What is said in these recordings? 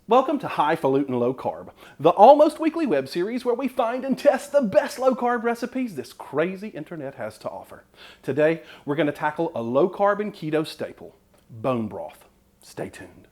Welcome to Highfalutin Low Carb, the almost weekly web series where we find and test the best low carb recipes this crazy internet has to offer. Today, we're going to tackle a low carb and keto staple, bone broth. Stay tuned.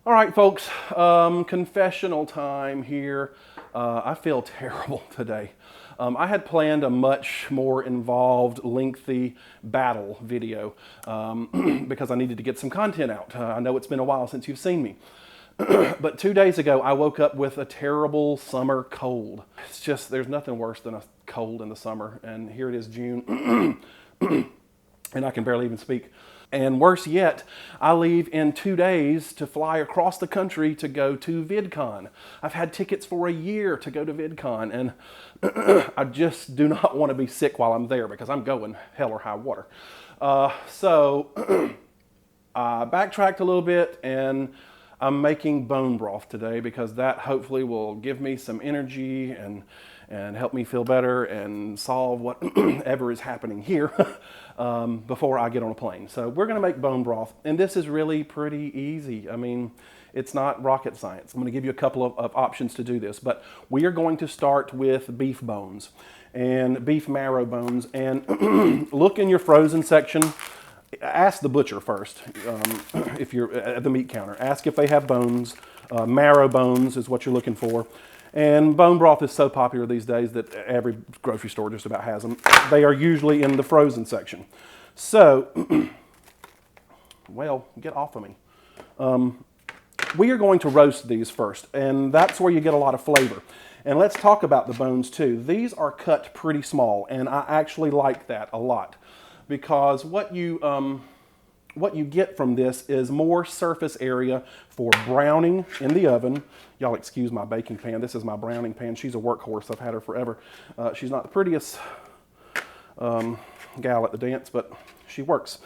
All right, folks, confessional time here. I feel terrible today. I had planned a much more involved, lengthy battle video because I needed to get some content out. I know it's been a while since you've seen me. But 2 days ago, I woke up with a terrible summer cold. It's just, there's nothing worse than a cold in the summer. And here it is June, and I can barely even speak. And worse yet, I leave in 2 days to fly across the country to go to VidCon. I've had tickets for a year to go to VidCon, and I just do not want to be sick while I'm there because I'm going hell or high water. So I backtracked a little bit, and I'm making bone broth today because that hopefully will give me some energy and help me feel better and solve whatever is happening here before I get on a plane. So we're gonna make bone broth, and this is really pretty easy. I mean, it's not rocket science. I'm gonna give you a couple of options to do this, but we are going to start with beef bones and beef marrow bones. And look in your frozen section. Ask the butcher first, if you're at the meat counter. Ask if they have bones. Marrow bones is what you're looking for. And bone broth is so popular these days that every grocery store just about has them. They are usually in the frozen section. So, well, get off of me. We are going to roast these first, and that's where you get a lot of flavor. And let's talk about the bones too. These are cut pretty small, and I actually like that a lot because what you get from this is more surface area for browning in the oven. Y'all excuse my baking pan. This is my browning pan. She's a workhorse. I've had her forever. She's not the prettiest gal at the dance, but she works.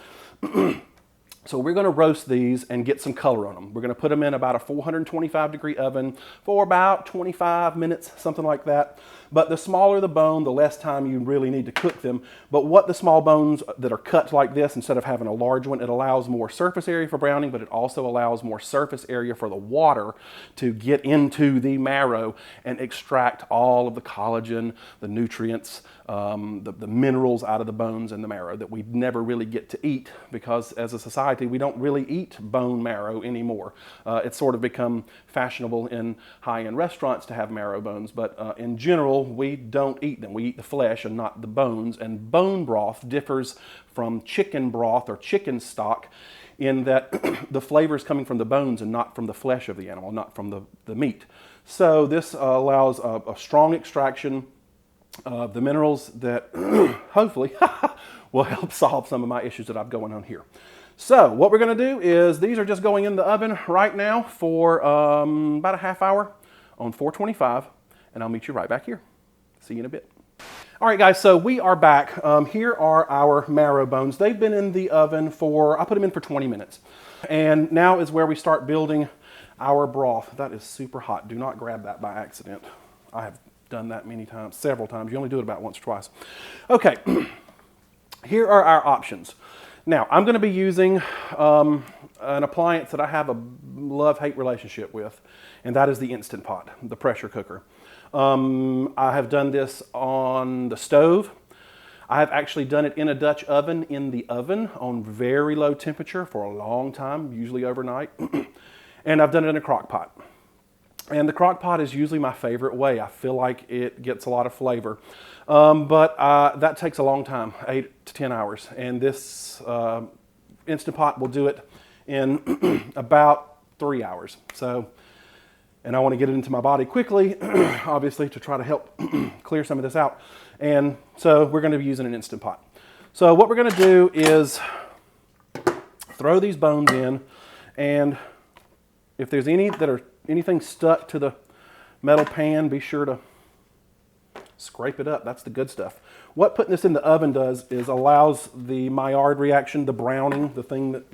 So we're gonna roast these and get some color on them. We're gonna put them in about a 425-degree oven for about 25 minutes, something like that. But the smaller the bone, the less time you really need to cook them. But what the small bones that are cut like this, instead of having a large one, it allows more surface area for browning, but it also allows more surface area for the water to get into the marrow and extract all of the collagen, the nutrients, the minerals out of the bones and the marrow that we never really get to eat because as a society, we don't really eat bone marrow anymore. It's sort of become fashionable in high-end restaurants to have marrow bones, but in general, we don't eat them. We eat the flesh and not the bones, and bone broth differs from chicken broth or chicken stock in that the flavor is coming from the bones and not from the flesh of the animal, not from the meat. So this allows a strong extraction of the minerals that hopefully will help solve some of my issues that I've going on here. So what we're going to do is these are just going in the oven right now for about a half hour on 425, and I'll meet you right back here. See you in a bit. All right, guys, so we are back. Here are our marrow bones. They've been in the oven I put them in for 20 minutes. And now is where we start building our broth. That is super hot. Do not grab that by accident. I have done that many times, several times. You only do it about once or twice. Okay, here are our options. Now, I'm going to be using an appliance that I have a love-hate relationship with, and that is the Instant Pot, the pressure cooker. I have done this on the stove. I have actually done it in a Dutch oven, in the oven, on very low temperature for a long time, usually overnight. And I've done it in a crock pot. And the crock pot is usually my favorite way. I feel like it gets a lot of flavor. But that takes a long time, 8 to 10 hours. And this Instant Pot will do it in about 3 hours. So, and I want to get it into my body quickly, obviously, to try to help clear some of this out. And so we're going to be using an Instant Pot. So what we're going to do is throw these bones in, and if there's anything stuck to the metal pan, be sure to scrape it up. That's the good stuff. What putting this in the oven does is allows the Maillard reaction, the browning, the thing that,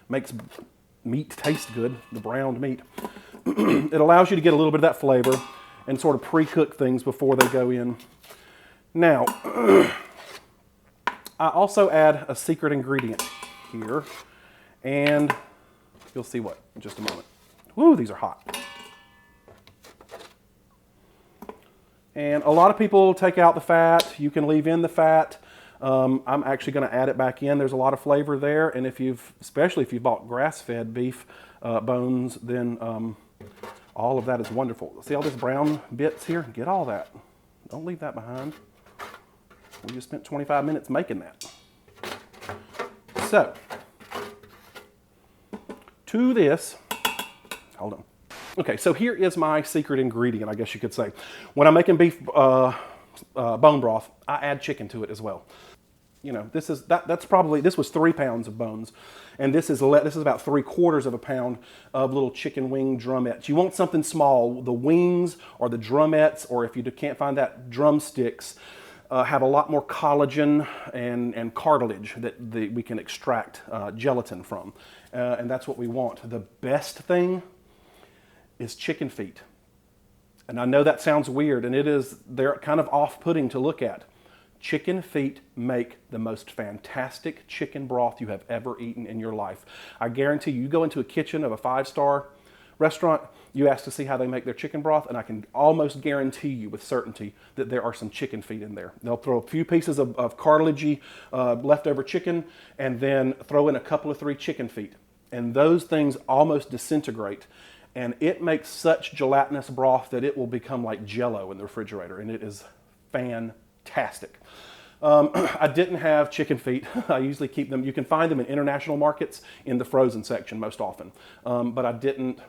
makes meat taste good, the browned meat. It allows you to get a little bit of that flavor and sort of pre-cook things before they go in. Now, I also add a secret ingredient here, and you'll see what in just a moment. Woo, these are hot. And a lot of people take out the fat. You can leave in the fat. I'm actually going to add it back in. There's a lot of flavor there, and especially if you've bought grass-fed beef bones, then all of that is wonderful. See all these brown bits here? Get all that. Don't leave that behind. We just spent 25 minutes making that. So, to this, hold on. Okay, so here is my secret ingredient, I guess you could say. When I'm making beef bone broth, I add chicken to it as well. You know, this was 3 pounds of bones, and this is about 3/4 of a pound of little chicken wing drumettes. You want something small. The wings or the drumettes, or if you can't find that, drumsticks, have a lot more collagen and cartilage that we can extract gelatin from, and that's what we want. The best thing is chicken feet. And I know that sounds weird, and they're kind of off-putting to look at. Chicken feet make the most fantastic chicken broth you have ever eaten in your life. I guarantee you go into a kitchen of a 5-star restaurant, you ask to see how they make their chicken broth, and I can almost guarantee you with certainty that there are some chicken feet in there. They'll throw a few pieces of cartilagey leftover chicken, and then throw in a couple of 3 chicken feet. And those things almost disintegrate. And it makes such gelatinous broth that it will become like Jell-O in the refrigerator, and it is fantastic. I didn't have chicken feet. I usually keep them. You can find them in international markets in the frozen section most often, but I didn't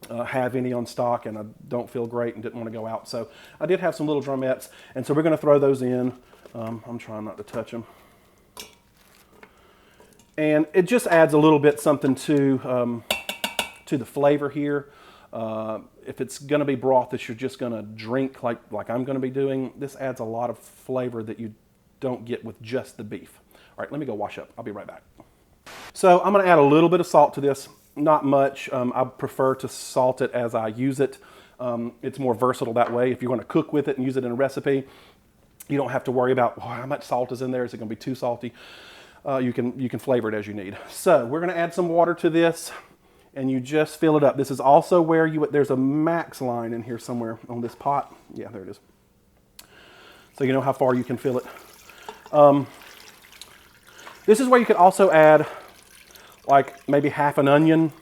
have any on stock, and I don't feel great and didn't want to go out. So I did have some little drumettes, and so we're going to throw those in. I'm trying not to touch them. And it just adds a little bit something to the flavor here. If it's going to be broth that you're just going to drink like I'm going to be doing, this adds a lot of flavor that you don't get with just the beef. All right, let me go wash up. I'll be right back. So I'm going to add a little bit of salt to this, not much. I prefer to salt it as I use it. It's more versatile that way. If you're going to cook with it and use it in a recipe, you don't have to worry about how much salt is in there. Is it going to be too salty? You can flavor it as you need. So we're going to add some water to this, and you just fill it up. This is also where there's a max line in here somewhere on this pot. Yeah, there it is. So you know how far you can fill it. This is where you could also add like maybe half an onion,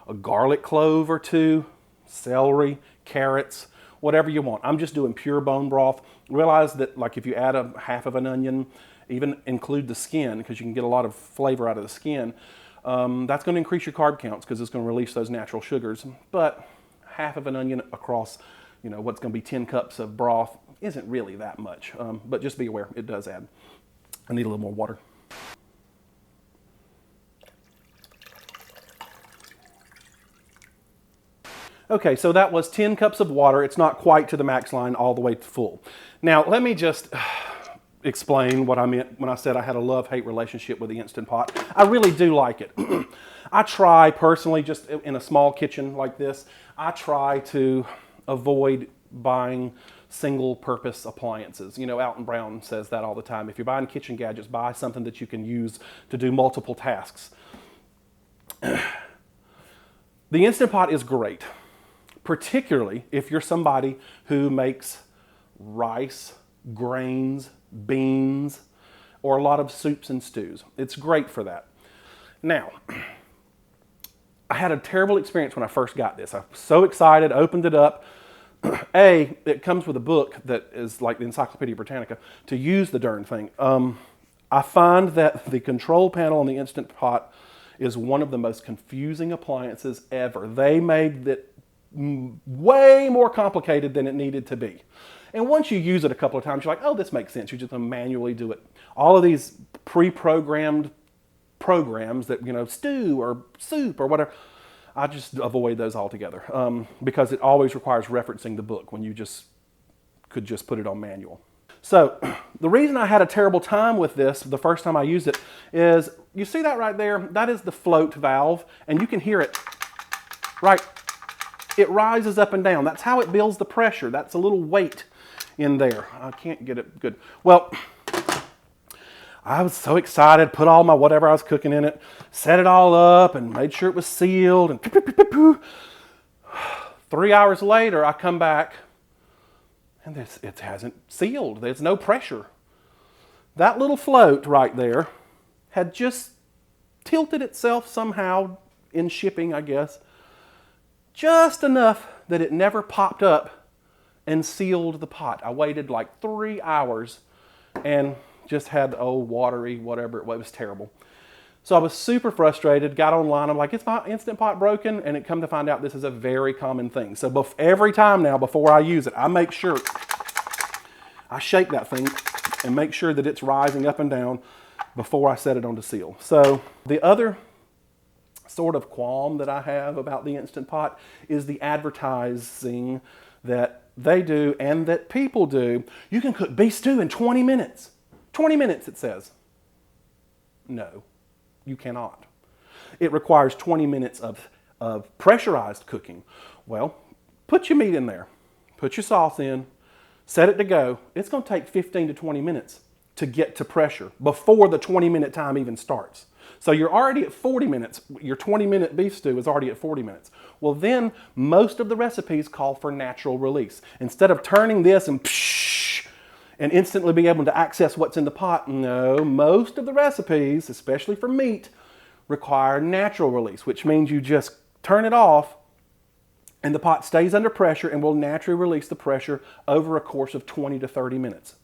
a garlic clove or 2, celery, carrots, whatever you want. I'm just doing pure bone broth. Realize that like if you add a half of an onion, even include the skin because you can get a lot of flavor out of the skin. That's going to increase your carb counts because it's going to release those natural sugars. But half of an onion across, what's going to be 10 cups of broth isn't really that much. But just be aware, it does add. I need a little more water. Okay, so that was 10 cups of water. It's not quite to the max line, all the way to full. Now, let me just explain what I meant when I said I had a love-hate relationship with the Instant Pot. I really do like it. I try personally, just in a small kitchen like this, I try to avoid buying single-purpose appliances. Alton Brown says that all the time. If you're buying kitchen gadgets, buy something that you can use to do multiple tasks. The Instant Pot is great, particularly if you're somebody who makes rice, grains, beans, or a lot of soups and stews. It's great for that. Now, I had a terrible experience when I first got this. I was so excited, opened it up. It comes with a book that is like the Encyclopedia Britannica to use the darn thing. I find that the control panel on the Instant Pot is one of the most confusing appliances ever. They made it way more complicated than it needed to be. And once you use it a couple of times, you're like, oh, this makes sense. You just manually do it. All of these pre-programmed programs that, stew or soup or whatever, I just avoid those altogether because it always requires referencing the book when you could just put it on manual. So the reason I had a terrible time with this the first time I used it is, you see that right there? That is the float valve, and you can hear it, right? It rises up and down. That's how it builds the pressure. That's a little weight in there. I can't get it good. Well, I was so excited, put all my whatever I was cooking in it, set it all up and made sure it was sealed. And 3 hours later, I come back and it hasn't sealed. There's no pressure. That little float right there had just tilted itself somehow in shipping, I guess, just enough that it never popped up and sealed the pot. I waited like 3 hours and just had the old watery whatever. It was terrible. So I was super frustrated, got online. I'm like, is my Instant Pot broken? And it come to find out this is a very common thing. So every time now before I use it, I make sure I shake that thing and make sure that it's rising up and down before I set it on to seal. So the other sort of qualm that I have about the Instant Pot is the advertising that they do and that people do. You can cook beef stew in 20 minutes. 20 minutes, it says. No, you cannot. It requires 20 minutes of pressurized cooking. Well, put your meat in there, put your sauce in, set it to go. It's going to take 15 to 20 minutes to get to pressure before the 20-minute time even starts. So you're already at 40 minutes. Your 20-minute beef stew is already at 40 minutes. Well, then most of the recipes call for natural release. Instead of turning this and instantly be able to access what's in the pot, no, most of the recipes, especially for meat, require natural release, which means you just turn it off and the pot stays under pressure and will naturally release the pressure over a course of 20 to 30 minutes.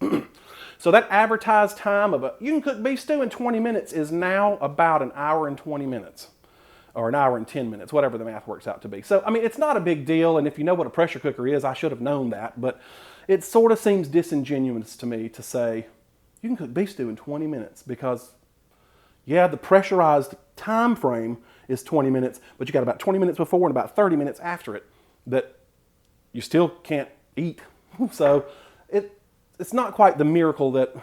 So that advertised time of you can cook beef stew in 20 minutes is now about an hour and 20 minutes or an hour and 10 minutes, whatever the math works out to be. So, I mean, it's not a big deal. And if you know what a pressure cooker is, I should have known that. But it sort of seems disingenuous to me to say you can cook beef stew in 20 minutes because, yeah, the pressurized time frame is 20 minutes, but you got about 20 minutes before and about 30 minutes after it that you still can't eat. So it's not quite the miracle that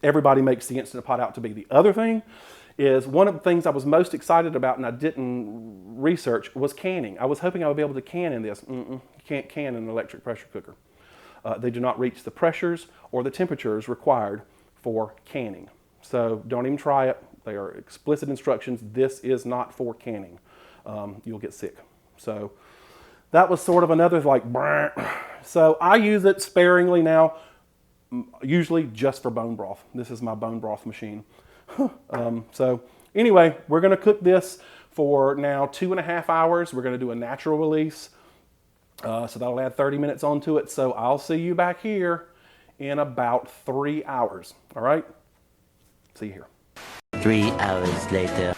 everybody makes the Instant Pot out to be. The other thing is one of the things I was most excited about and I didn't research was canning. I was hoping I would be able to can in this. You can't can in an electric pressure cooker. They do not reach the pressures or the temperatures required for canning. So don't even try it. They are explicit instructions. This is not for canning. You'll get sick. So that was sort of another like, so I use it sparingly now, usually just for bone broth. This is my bone broth machine. So anyway, we're going to cook this for now 2.5 hours. We're going to do a natural release. So that'll add 30 minutes onto it. So I'll see you back here in about 3 hours. All right? See you here. 3 hours later.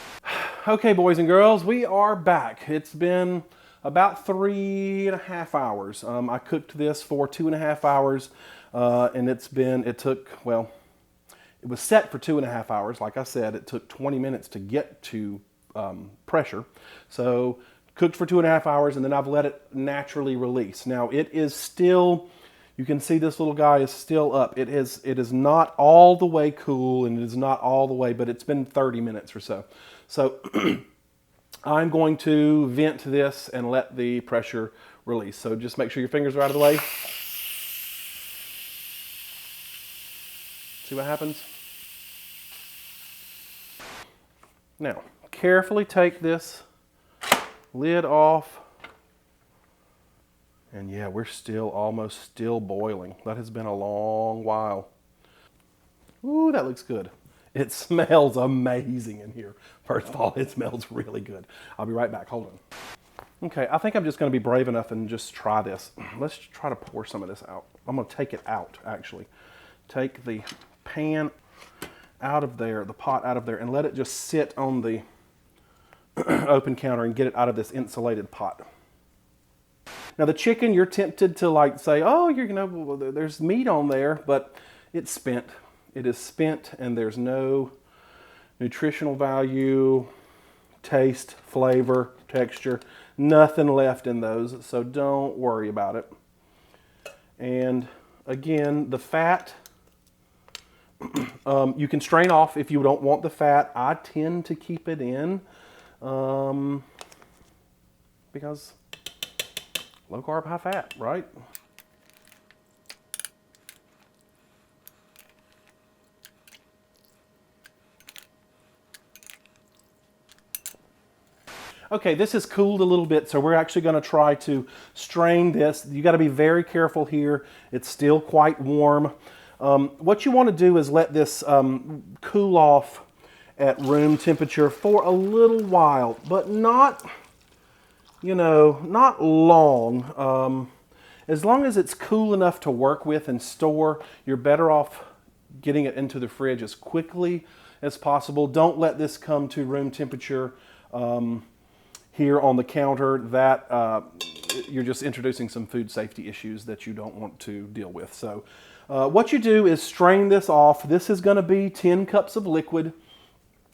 Okay, boys and girls, we are back. It's been about 3.5 hours. I cooked this for 2.5 hours, and it was set for 2.5 hours. Like I said, it took 20 minutes to get to pressure. So cooked for 2.5 hours, and then I've let it naturally release. Now it is still, you can see this little guy is still up. It is not all the way cool, and it is not all the way, but it's been 30 minutes or so. So I'm going to vent this and let the pressure release. So just make sure your fingers are out of the way. See what happens? Now, carefully take this lid off. And yeah, we're almost still boiling. That has been a long while. Ooh, that looks good. It smells amazing in here. First of all, it smells really good. I'll be right back, hold on. Okay, I think I'm just gonna be brave enough and just try this. Let's try to pour some of this out. I'm gonna take it out, actually. Take the pan out of there, the pot out of there, and let it just sit on the open counter and get it out of this insulated pot. Now the chicken, you're tempted to like say, oh, there's meat on there, but it's spent. It is spent and there's no nutritional value, taste, flavor, texture, nothing left in those, so don't worry about it. And again, the fat, you can strain off if you don't want the fat. I tend to keep it in because low carb, high fat, right? Okay, this has cooled a little bit, so we're actually going to try to strain this. You got to be very careful here. It's still quite warm. What you want to do is let this cool off at room temperature for a little while, but not, you know, not long. As long as it's cool enough to work with and store, you're better off getting it into the fridge as quickly as possible. Don't let this come to room temperature here on the counter. That you're just introducing some food safety issues that you don't want to deal with. So what you do is strain this off. This is going to be 10 cups of liquid.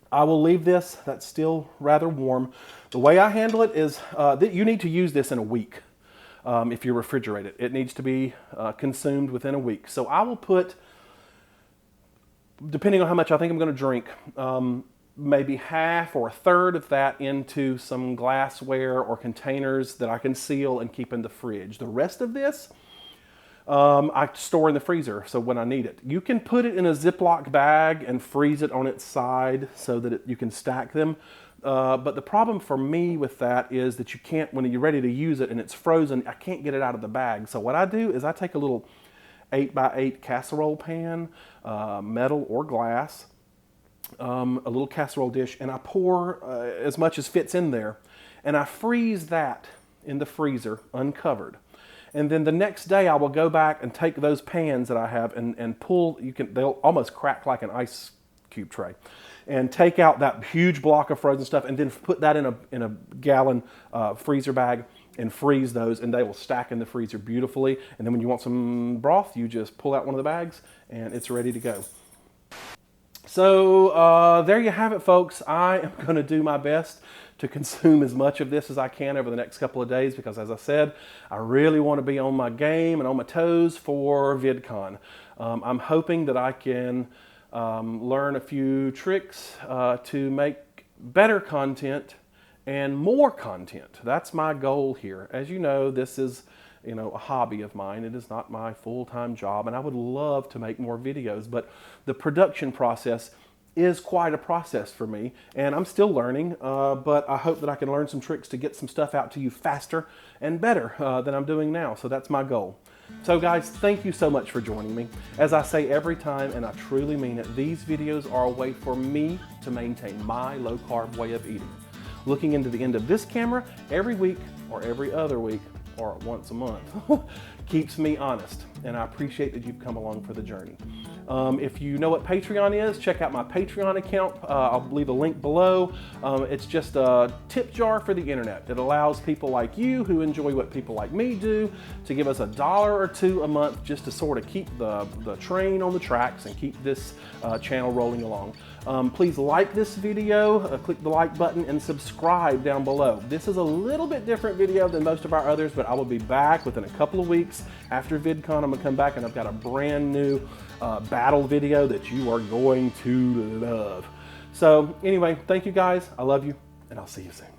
I will leave this, that's still rather warm. The way I handle it is that you need to use this in a week if you refrigerate it. It needs to be consumed within a week. So I will put, depending on how much I think I'm going to drink, maybe half or a third of that into some glassware or containers that I can seal and keep in the fridge. The rest of this, I store in the freezer, so when I need it. You can put it in a Ziploc bag and freeze it on its side so that you can stack them. But the problem for me with that is that you can't, when you're ready to use it and it's frozen, I can't get it out of the bag. So what I do is I take a little 8x8 casserole pan, metal or glass, a little casserole dish, and I pour as much as fits in there, and I freeze that in the freezer uncovered. And then the next day I will go back and take those pans that I have and pull, they'll almost crack like an ice cube tray, and take out that huge block of frozen stuff and then put that in a gallon freezer bag and freeze those, and they will stack in the freezer beautifully. And then when you want some broth, you just pull out one of the bags and it's ready to go. So there you have it, folks. I am going to do my best to consume as much of this as I can over the next couple of days because, as I said, I really want to be on my game and on my toes for VidCon. I'm hoping that I can learn a few tricks to make better content and more content. That's my goal here. As you know, this is a hobby of mine. It is not my full-time job, and I would love to make more videos, but the production process is quite a process for me, and I'm still learning, but I hope that I can learn some tricks to get some stuff out to you faster and better than I'm doing now. So that's my goal. So guys, thank you so much for joining me. As I say every time, and I truly mean it, these videos are a way for me to maintain my low-carb way of eating. Looking into the end of this camera every week or every other week or once a month keeps me honest, and I appreciate that you've come along for the journey. If you know what Patreon is, check out my Patreon account. I'll leave a link below. It's just a tip jar for the internet. It allows people like you who enjoy what people like me do to give us $1 or $2 a month just to sort of keep the train on the tracks and keep this channel rolling along. Please like this video, click the like button, and subscribe down below. This is a little bit different video than most of our others, but I will be back within a couple of weeks after VidCon. I'm gonna come back and I've got a brand new battle video that you are going to love. So anyway, thank you guys. I love you, and I'll see you soon.